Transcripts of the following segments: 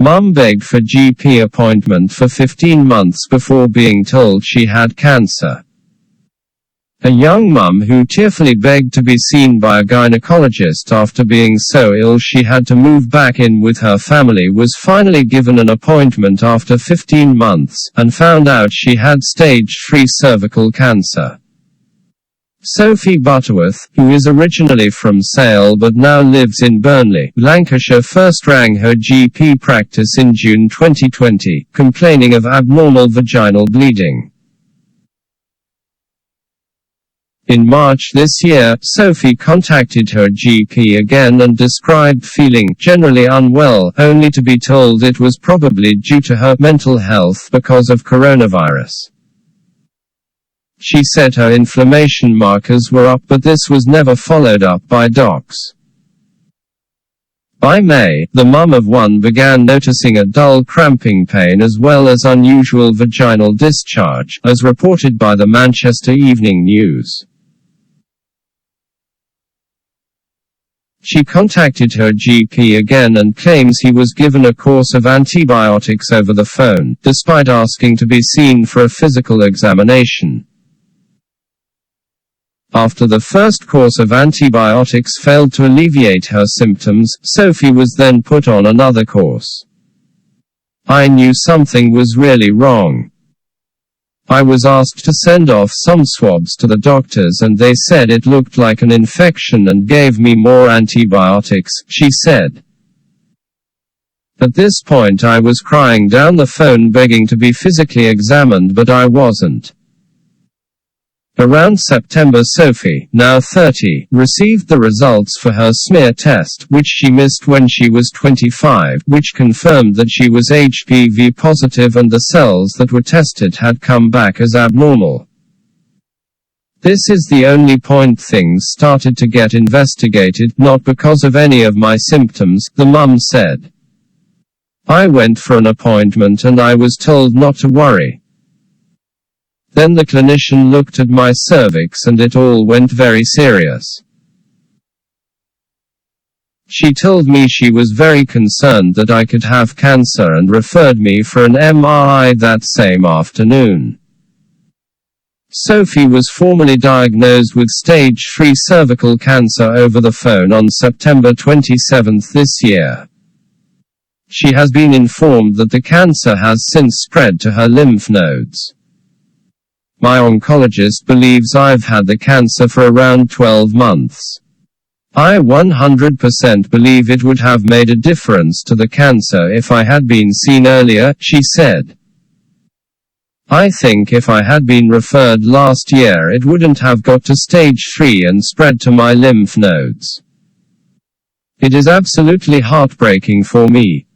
Mum begged for GP appointment for 15 months before being told she had cancer. A young mum who tearfully begged to be seen by a gynaecologist after being so ill she had to move back in with her family was finally given an appointment after 15 months, and found out she had stage 3 cervical cancer. Sophie Butterworth, who is originally from Sale but now lives in Burnley, Lancashire, first rang her GP practice in June 2020, complaining of abnormal vaginal bleeding. In March this year, Sophie contacted her GP again and described feeling generally unwell, only to be told it was probably due to her mental health because of coronavirus. She said her inflammation markers were up, but this was never followed up by docs. By May, the mum of one began noticing a dull cramping pain as well as unusual vaginal discharge, as reported by the Manchester Evening News. She contacted her GP again and claims he was given a course of antibiotics over the phone, despite asking to be seen for a physical examination. After the first course of antibiotics failed to alleviate her symptoms, Sophie was then put on another course. I knew something was really wrong. I was asked to send off some swabs to the doctors and they said it looked like an infection and gave me more antibiotics, she said. At this point I was crying down the phone begging to be physically examined, but I wasn't. Around September, Sophie, now 30, received the results for her smear test, which she missed when she was 25, which confirmed that she was HPV positive and the cells that were tested had come back as abnormal. This is the only point things started to get investigated, not because of any of my symptoms, the mum said. I went for an appointment and I was told not to worry. Then the clinician looked at my cervix and it all went very serious. She told me she was very concerned that I could have cancer and referred me for an MRI that same afternoon. Sophie was formally diagnosed with stage 3 cervical cancer over the phone on September 27 this year. She has been informed that the cancer has since spread to her lymph nodes. My oncologist believes I've had the cancer for around 12 months. I 100% believe it would have made a difference to the cancer if I had been seen earlier, she said. I think if I had been referred last year it wouldn't have got to stage 3 and spread to my lymph nodes. It is absolutely heartbreaking for me.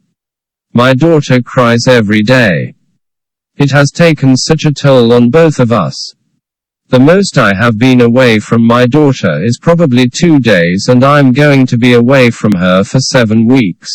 My daughter cries every day. It has taken such a toll on both of us. The most I have been away from my daughter is probably 2 days and I'm going to be away from her for 7 weeks.